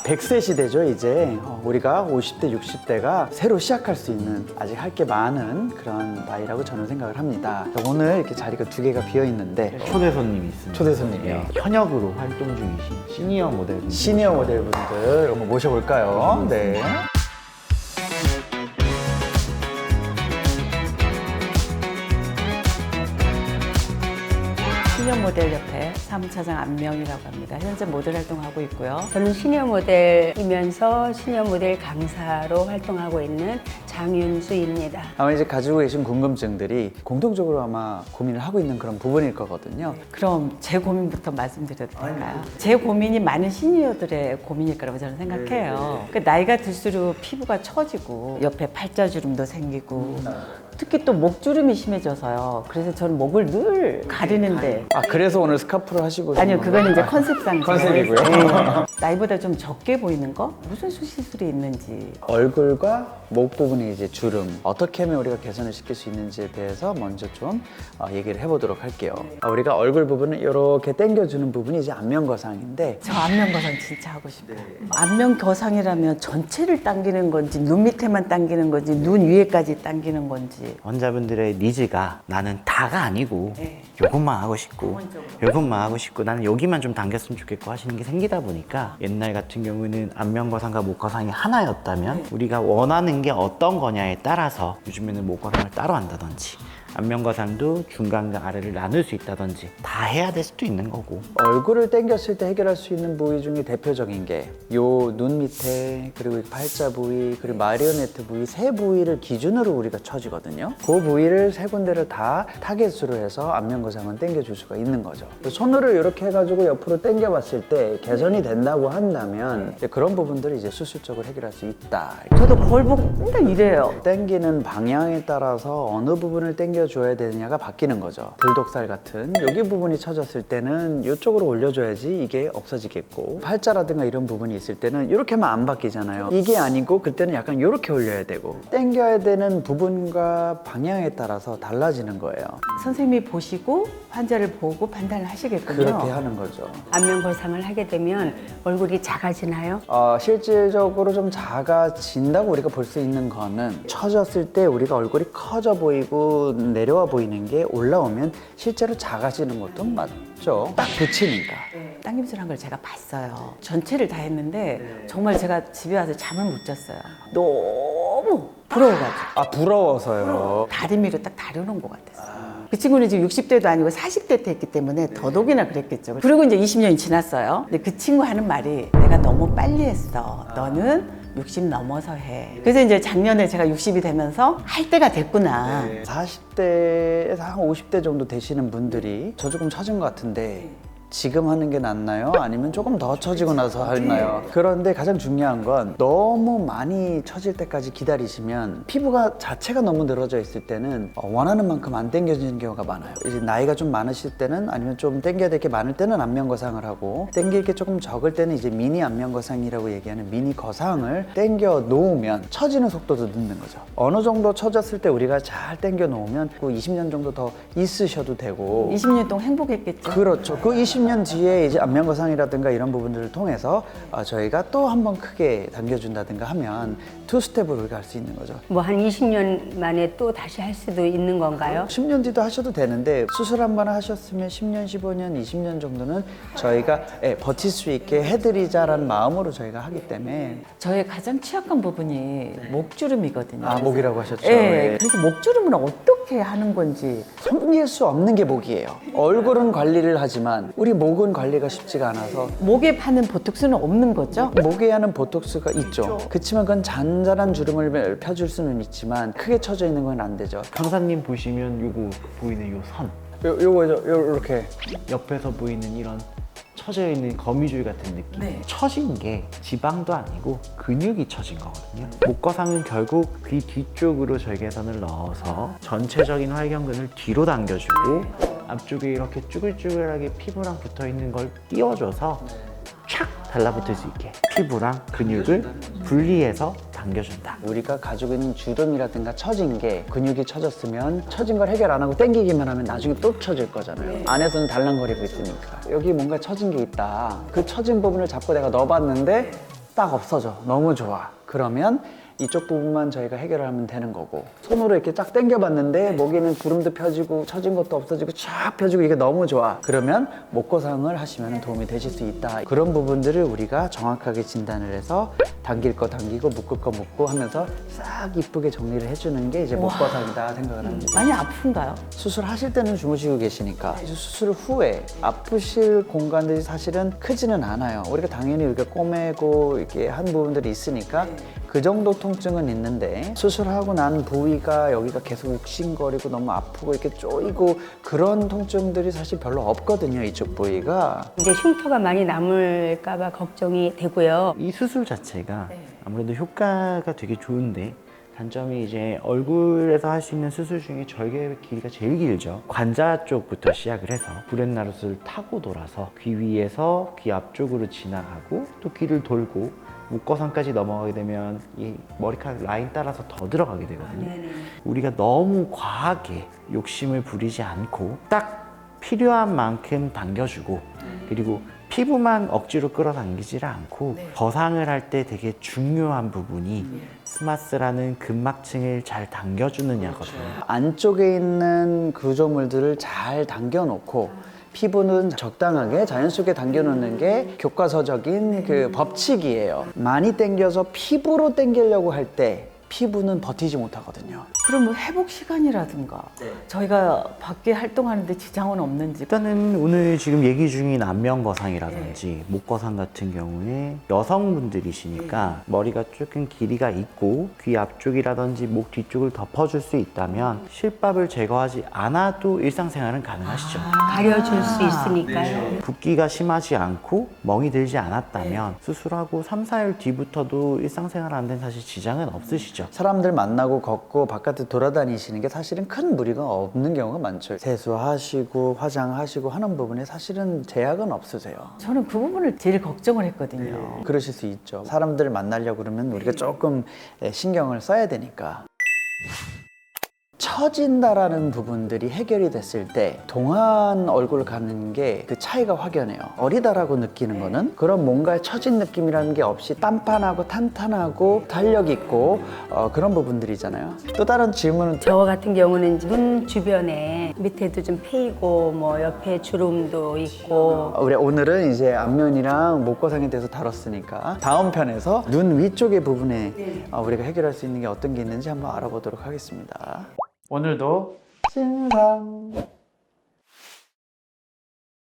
100세 시대죠 이제. 우리가 50대 60대가 새로 시작할 수 있는 아직 할 게 많은 그런 나이라고 저는 생각을 합니다. 오늘 이렇게 자리가 2개가 비어 있는데 초대 손님이 있습니다. 초대 손님이요. 네, 현역으로 활동 중이신 시니어 모델 시니어 모델분들 한번 모셔볼까요? 네. 시니어 모델 협회 사무차장 안명이라고 합니다. 현재 모델 활동하고 있고요. 저는 시니어 모델이면서 시니어 모델 강사로 활동하고 있는 장윤수입니다. 아마 이제 가지고 계신 궁금증들이 공통적으로 아마 고민을 하고 있는 그런 부분일 거거든요. 그럼 제 고민부터 말씀드려도 될까요? 제 고민이 많은 시니어들의 고민일 거라고 저는 생각해요. 그 나이가 들수록 피부가 처지고 옆에 팔자주름도 생기고 특히 또 목주름이 심해져서요. 그래서 저는 목을 늘 가리는데 아 그래서 오늘 스카프를 하시고 아니요, 오신 그건 이제 건가요? 컨셉상 컨셉이고요. 나이보다 좀 적게 보이는 거? 무슨 수시술이 있는지. 얼굴과 목 부분의 이제 주름 어떻게 하면 우리가 개선을 시킬 수 있는지에 대해서 먼저 좀 얘기를 해보도록 할게요. 우리가 얼굴 부분을 이렇게 당겨주는 부분이 이제 안면거상인데 저 안면 거상 진짜 하고 싶어요. 안면 거상이라면 전체를 당기는 건지 눈 밑에만 당기는 건지 눈 위에까지 당기는 건지. 환자분들의 니즈가 나는 다가 아니고 네. 요것만 하고 싶고 요것만 하고 싶고 나는 여기만 좀 당겼으면 좋겠고 하시는 게 생기다 보니까 옛날 같은 경우는 안면거상과 목거상이 하나였다면 우리가 원하는 게 어떤 거냐에 따라서 요즘에는 목거상을 따로 한다든지 안면거상도 중간과 아래를 나눌 수 있다든지 다 해야 될 수도 있는 거고. 얼굴을 당겼을 때 해결할 수 있는 부위 중에 대표적인 게 요 눈 밑에 그리고 팔자 부위 그리고 마리오네트 부위 세 부위를 기준으로 우리가 쳐지거든요. 그 부위를 세 군데를 다 타겟으로 해서 안면거상은 당겨줄 수가 있는 거죠. 손으로 이렇게 해가지고 옆으로 당겨봤을 때 개선이 된다고 한다면 이제 그런 부분들을 이제 수술적으로 해결할 수 있다. 저도 거울 보고 맨날 이래요. 당기는 방향에 따라서 어느 부분을 당겨줘야 되느냐가 바뀌는 거죠. 불독살 같은 여기 부분이 처졌을 때는 이쪽으로 올려줘야지 이게 없어지겠고, 팔자라든가 이런 부분이 있을 때는 이렇게 하면 안 바뀌잖아요. 이게 아니고 그때는 약간 이렇게 올려야 되고, 당겨야 되는 부분과 방향에 따라서 달라지는 거예요. 선생님이 보시고 환자를 보고 판단을 하시겠군요. 그렇게 하는 거죠. 안면 거상을 하게 되면 얼굴이 작아지나요? 실질적으로 좀 작아진다고 우리가 볼 수 있는 거는 처졌을 때 우리가 얼굴이 커져 보이고 내려와 보이는 게 올라오면 실제로 작아지는 것도 맞죠. 딱 붙이니까. 당김술한 걸 제가 봤어요. 전체를 다 했는데 정말 제가 집에 와서 잠을 못 잤어요. 너무 부러워가지고. 부러워서요. 다리미로 딱 다려놓은 것 같았어요. 그 친구는 지금 60대도 아니고 40대 때 했기 때문에 더더욱이나 그랬겠죠. 그리고 이제 20년이 지났어요. 근데 그 친구 하는 말이 내가 너무 빨리 했어. 너는 60 넘어서 해. 그래서 이제 작년에 제가 60이 되면서 할 때가 됐구나. 40대에서 한 50대 정도 되시는 분들이 저 조금 처진 것 같은데 지금 하는 게 낫나요? 아니면 조금 더 처지고 나서 하나요? 그런데 가장 중요한 건 너무 많이 처질 때까지 기다리시면 피부가 자체가 너무 늘어져 있을 때는 원하는 만큼 안 당겨지는 경우가 많아요. 이제 나이가 좀 많으실 때는 아니면 좀 당겨야 될 게 많을 때는 안면거상을 하고, 당길 게 조금 적을 때는 이제 미니 안면거상이라고 얘기하는 미니 거상을 당겨 놓으면 처지는 속도도 늦는 거죠. 어느 정도 처졌을 때 우리가 잘 당겨 놓으면 그 20년 정도 더 있으셔도 되고 20년 동안 행복했겠죠. 그렇죠. 그 20년 뒤에 이제 안면거상이라든가 이런 부분들을 통해서 저희가 또 한 번 크게 당겨준다든가 하면 투 스텝으로 우리가 할 수 있는 거죠. 뭐 한 20년 만에 또 다시 할 수도 있는 건가요? 10년 뒤도 하셔도 되는데 수술 한 번 하셨으면 10년, 15년, 20년 정도는 저희가 버틸 수 있게 해드리자라는 마음으로 저희가 하기 때문에. 저의 가장 취약한 부분이 목주름이거든요. 목이라고 하셨죠. 네. 그래서 목주름은 어떻게 하는 건지. 숨길 수 없는 게 목이에요. 얼굴은 관리를 하지만 우리 목은 관리가 쉽지가 않아서. 목에 파는 보톡스는 없는 거죠? 목에 하는 보톡스가 있죠. 그렇지만 그건 잔잔한 주름을 펴줄 수는 있지만 크게 처져 있는 건 안 되죠. 강사님 보시면 요거 보이는 요 선, 요거죠. 요렇게. 옆에서 보이는 이런 처져 있는 거미줄 같은 느낌. 네. 처진 게 지방도 아니고 근육이 처진 거거든요. 목거상은 결국 귀 뒤쪽으로 절개선을 넣어서 전체적인 활경근을 뒤로 당겨주고 앞쪽에 이렇게 쭈글쭈글하게 피부랑 붙어 있는 걸 띄워줘서 촥 달라붙을 수 있게 피부랑 근육을 분리해서 당겨준다. 우리가 가지고 있는 주름이라든가 처진 게, 근육이 처졌으면 처진 걸 해결 안 하고 당기기만 하면 나중에 또 처질 거잖아요. 안에서는 달랑거리고 있으니까. 여기 뭔가 처진 게 있다. 그 처진 부분을 잡고 내가 넣어봤는데 딱 없어져. 너무 좋아. 그러면 이쪽 부분만 저희가 해결하면 되는 거고, 손으로 이렇게 쫙 당겨봤는데 목에는 주름도 펴지고 처진 것도 없어지고 쫙 펴지고 이게 너무 좋아. 그러면 목거상을 하시면 도움이 되실 수 있다. 그런 부분들을 우리가 정확하게 진단을 해서 당길 거 당기고 묶을 거 묶고 하면서 싹 이쁘게 정리를 해주는 게 이제 목거상이다 생각을 합니다. 많이 아픈가요? 수술하실 때는 주무시고 계시니까 수술 후에 아프실 공간들이 사실은 크지는 않아요. 우리가 당연히 이렇게 꼬매고 이렇게 한 부분들이 있으니까 그 정도 통증은 있는데, 수술하고 난 부위가 여기가 계속 욱신거리고 너무 아프고 이렇게 쪼이고 그런 통증들이 사실 별로 없거든요, 이쪽 부위가. 이제 흉터가 많이 남을까봐 걱정이 되고요. 이 수술 자체가 아무래도 효과가 되게 좋은데, 단점이 이제 얼굴에서 할 수 있는 수술 중에 절개 길이가 제일 길죠. 관자 쪽부터 시작을 해서 브렛나룻을 타고 돌아서 귀 위에서 귀 앞쪽으로 지나가고 또 귀를 돌고 목거상까지 넘어가게 되면 이 머리카락 라인 따라서 더 들어가게 되거든요. 우리가 너무 과하게 욕심을 부리지 않고 딱 필요한 만큼 당겨주고, 그리고 피부만 억지로 끌어당기지를 않고 거상을 할 때 되게 중요한 부분이 스마스라는 근막층을 잘 당겨주느냐거든요. 안쪽에 있는 구조물들을 잘 당겨놓고 피부는 적당하게 자연스럽게 당겨놓는 게 교과서적인 그 법칙이에요. 많이 당겨서 피부로 당기려고 할 때 피부는 버티지 못하거든요. 그럼 뭐 회복 시간이라든가 저희가 밖에 활동하는데 지장은 없는지. 일단은 오늘 지금 얘기 중인 안면거상이라든지 목거상 같은 경우에 여성분들이시니까 머리가 조금 길이가 있고 귀 앞쪽이라든지 목 뒤쪽을 덮어줄 수 있다면 실밥을 제거하지 않아도 일상생활은 가능하시죠. 가려줄 수 있으니까요. 붓기가 심하지 않고 멍이 들지 않았다면 수술하고 3, 4일 뒤부터도 일상생활 하는 데는 사실 지장은 없으시죠. 사람들 만나고 걷고 바깥에 돌아다니시는 게 사실은 큰 무리가 없는 경우가 많죠. 세수하시고 화장하시고 하는 부분에 사실은 제약은 없으세요. 저는 그 부분을 제일 걱정을 했거든요. 그러실 수 있죠. 사람들을 만나려고 그러면 우리가 조금 신경을 써야 되니까. 처진다라는 부분들이 해결이 됐을 때 동안 얼굴 가는 게 그 차이가 확연해요. 어리다라고 느끼는 거는 그런 뭔가 처진 느낌이라는 게 없이 단판하고 탄탄하고 탄력 있고 그런 부분들이잖아요. 또 다른 질문은 저 같은 경우는 이제 눈 주변에 밑에도 좀 패이고 뭐 옆에 주름도 있고. 우리 오늘은 이제 안면이랑 목거상에 대해서 다뤘으니까 다음 편에서 눈 위쪽의 부분에 우리가 해결할 수 있는 게 어떤 게 있는지 한번 알아보도록 하겠습니다. 오늘도 신상